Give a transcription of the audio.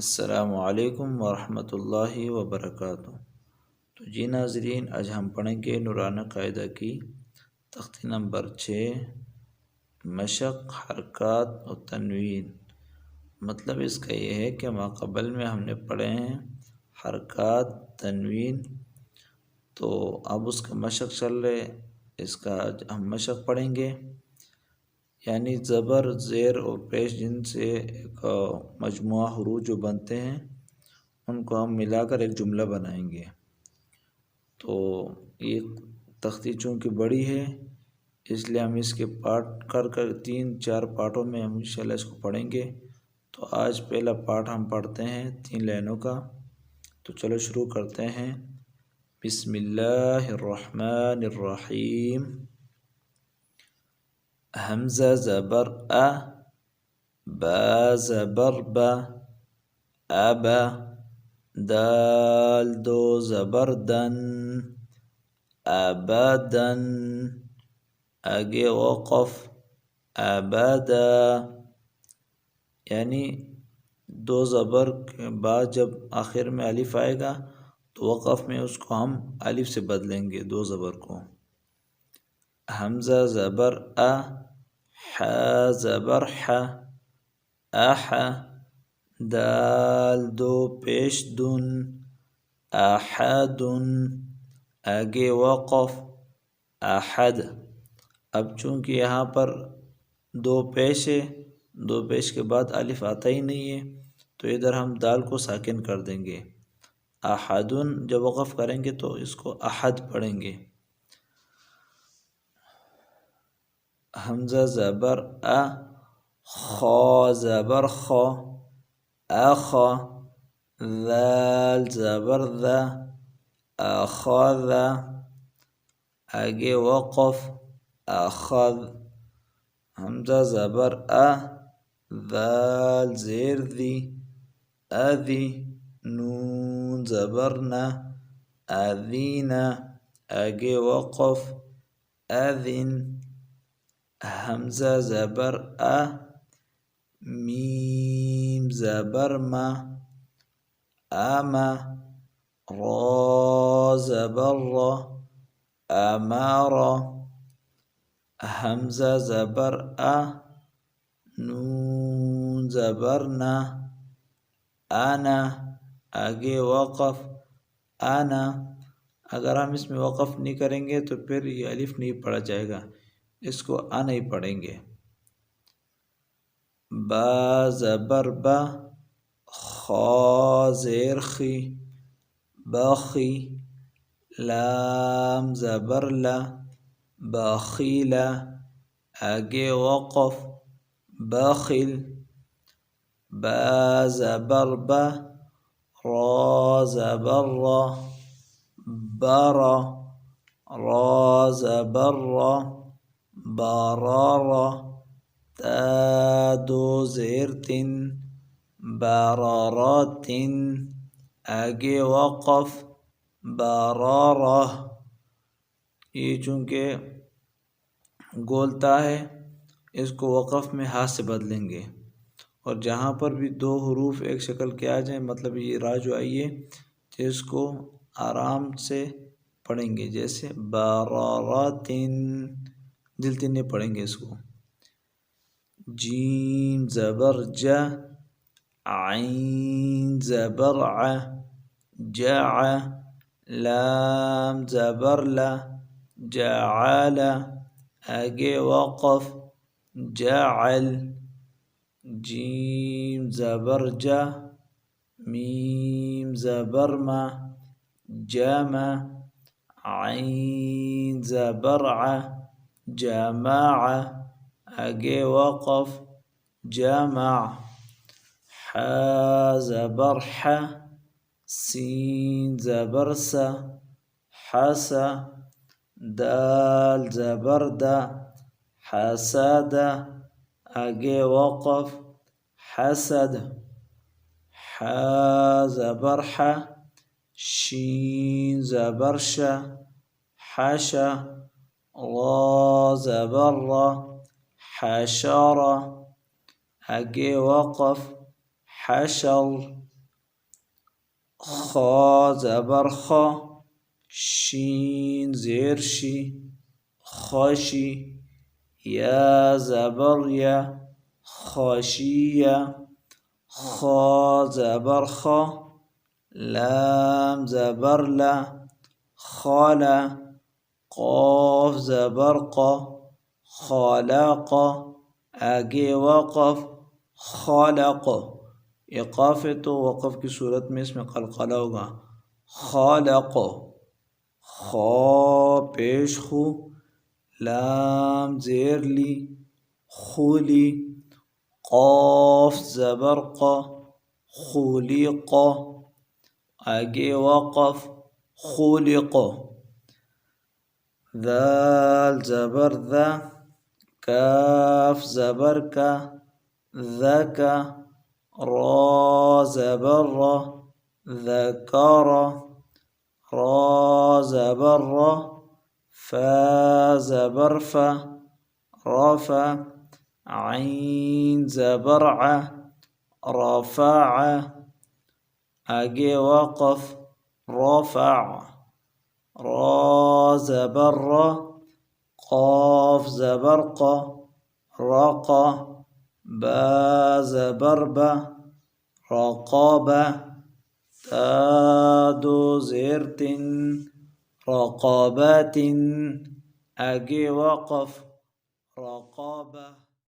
अस्सलामुअलैकुम वरहमतुल्लाहि वबरकातुहू। तो जी नाज़रीन, आज हम पढ़ेंगे नूराना कायदा की तख्ती नंबर 6 मशक हरकत और तनवीन। मतलब इसका ये है कि माक़बल में हमने पढ़े हैं हरकत तनवीन, तो अब उसका मशक चल रहे, इसका आज हम मशक पढ़ेंगे। यानी ज़बर ज़ेर और पेश जिनसे एक मजमुआ हुरूफ जो बनते हैं उनको हम मिलाकर एक जुमला बनाएंगे। तो ये तख्ती चूँकि बड़ी है इसलिए हम इसके पार्ट कर कर 3-4 पार्टों में हम इंशाल्लाह इसको पढ़ेंगे। तो आज पहला पार्ट हम पढ़ते हैं 3 लाइनों का। तो चलो शुरू करते हैं। बिस्मिल्लाहिर्रहमानिर्रहीम। हमज़ा ज़बर अ, बा ज़बर बा, अबा, दाल दो ज़बर दन, अबदन, आगे वक़फ़ अबदा। यानी दो ज़बर के बाद जब आखिर में अलिफ आएगा तो वक़फ़ में उसको हम अलिफ से बदलेंगे दो ज़बर को। हमज़ा ज़बर अ, हा ज़बर ह, अह, दाल दो पेश दुन, अहदुन, आगे वक़फ़ अहद। अब चूँकि यहाँ पर दो पेश है, दो पेश के बाद अलिफ आता ही नहीं है, तो इधर हम दाल को साकिन कर देंगे। अहदुन जब वक़फ़ करेंगे तो इसको अहद पढ़ेंगे। हमज़ा ज़बर अ, ख ज़बर ख, अख, ज़ाल ज़बर ज़ा, अख़ज़, आगे वक़फ़ अख़ज़। हमज़ा ज़बर अ, ज़ाल ज़ेर ज़ी, अज़ी, नून ज़बर न, अज़ीना, आगे वक़फ़ अज़िन। हमज़ा ज़बर अ, मीम ज़बर मा, आमा, रा ज़बर र, अमारा। हमज़ा ज़बर अ, नून ज़बर ना, आना, आगे वक़फ़ आना। अगर हम इसमें वक़फ़ नहीं करेंगे तो फिर ये अलिफ नहीं पढ़ा जाएगा, इसको आ नहीं पढ़ेंगे। बा ज़बर बा, खा ज़ेर खी, बखी, लाम ज़बर ला, बखीला, आगे वक़फ़ बखिल। बा ज़बर बा, रा ज़बर रा, बारा, रा ज़बर रा, बारारा, ता दो ज़ेर तिन, बारारातिन, आगे वक़फ़ बारारा। ये चूँकि गोलता है इसको वक़फ़ में हाथ से बदलेंगे, और जहाँ पर भी दो हुरूफ एक शक्ल के आ जाए, मतलब ये रा जो आई है तो इसको आराम से पढ़ेंगे, जैसे बारारातिन, दिलती नहीं पढ़ेंगे इसको। जीम ज़बर जा, आइन ज़बर आ, जा, लाम ज़बर ला, जाआला, आगे वक़फ़ जाअल। जीम ज़बर जा, मीम ज़बर मा, जामा, आइन ज़बर आ, जामाआ, आगे वक़फ़ जामा। हा ज़बर हा, सीन ज़बर सा, हसा, दाल ज़बर दा, हसादा, आगे वक़फ़ हसद। हा ज़बर हा, शीन ज़बर शा, हशा, रा ज़बर रा, हशरा, आगे वक़फ़ حشر خا زبر خا شين زير شي خشي يا زبر يا خاشية خا زبر خا لام زبر لا خالا قاف زبر قا خالق آگے وقف خالق ایقاف ہے تو وقف کی صورت میں اس میں قلقلہ ہوگا خالق خا پیش خو لام زیر لی خولی قاف زبر قا خلق آگے وقف خلق ذال زبر ذا كاف زبر كا ذكا را زبر را ذكر را زبر را فا زبر فا رفا عين زبر ع رفع آگے وقف رفع را زبر را قاف زبر قا رقا با زبر با رقابة تا دو زیر تن رقابات آگے وقف رقابة